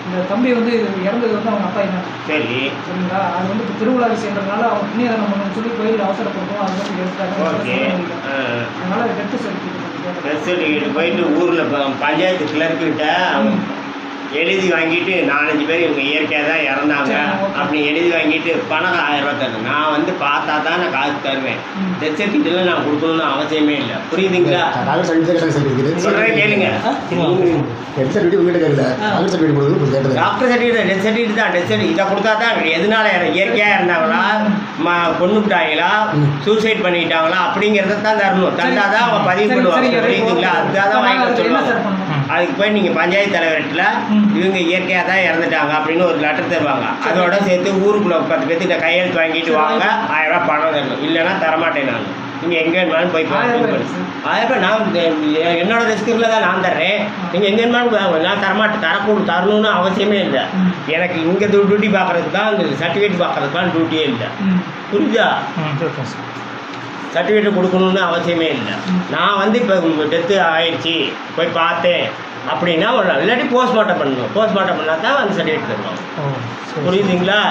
இந்த தம்பி வந்து இறந்தது வந்து அவங்க அப்பா என்ன சரிங்களா. அது வந்து இப்போ திருவிழா விஷயன்றதுனால அவங்க புண்ணியதானம் பண்ணணும்னு சொல்லி கோயில் அவசரப்படுறோம். அது வந்து எடுத்தாங்க. அதனால டெத்து சர்டிஃபிகேட் போயிட்டு ஊரில் பஞ்சாயத்து கிளர்க்கிட்ட எழுதி வாங்கிட்டு 4-5 பேர் இவங்க இயற்கையாக தான் இறந்தாங்க அப்படி எழுதி வாங்கிட்டு பணம் 1000 ரூபா தரணும். நான் வந்து பார்த்தா தான் நான் காசு தருவேன். டெத் சர்டிஃபிகேட்லாம் நான் கொடுக்கணும்னு அவசியமே இல்லை. புரியுதுங்களா? சொல்கிறேன் கேளுங்க. டாக்டர் சர்டிஃபிகேட் டெத் சர்டிஃபிகேட் தான். டெத் சர்டிஃபிகேட் இதை கொடுத்தா தான் எதனால இயற்கையாக இருந்தாங்களா கொண்டுட்டாங்களா சூசைட் பண்ணிட்டாங்களா அப்படிங்கிறத தான் தரணும். தந்தா தான் அவங்க பதிவு பண்ணுவாங்க. புரியுதுங்களா? அதுக்காக தான் வாங்கிட்டு சொல்லுவாங்க. அதுக்கு போய் நீங்கள் பஞ்சாயத்து தலைவர்கிட்ட இவங்க இயற்கையாக தான் இறந்துட்டாங்க அப்படின்னு ஒரு லெட்டர் தருவாங்க. அதோட சேர்த்து ஊருக்குள்ள 10 பேர்த்துக்கிட்ட கையெழுத்து வாங்கிட்டு வாங்க 1000 ரூபா பணம் தரணும். இல்லைன்னா தரமாட்டேன் நான். நீங்கள் எங்கே வேணாலும் போய் 1000 ரூபா நான் என்னோட ரிஸ்கில் தான் நான் தர்றேன். நீங்கள் எங்கே வேணாலும் நான் தரமாட்டேன். தரணும்னு அவசியமே இல்லை. எனக்கு இங்கே டியூட்டி பார்க்குறதுக்கு தான் இந்த சர்டிஃபிகேட் பார்க்குறதுக்கு தான் டியூட்டியே இல்லை. புரியுதா? சர்டிஃபிகேட் கொடுக்கணும்னு அவசியமே இல்லை. நான் வந்து இப்போ டெத்து ஆயிடுச்சு போய் பார்த்தேன் அப்படின்னா இல்லாட்டி போஸ்ட்மார்ட்டம் பண்ணணும். போஸ்ட்மார்ட்டம் பண்ணால் தான் அந்த சர்டிஃபிகேட் தருவாங்க. புரியுதுங்களா?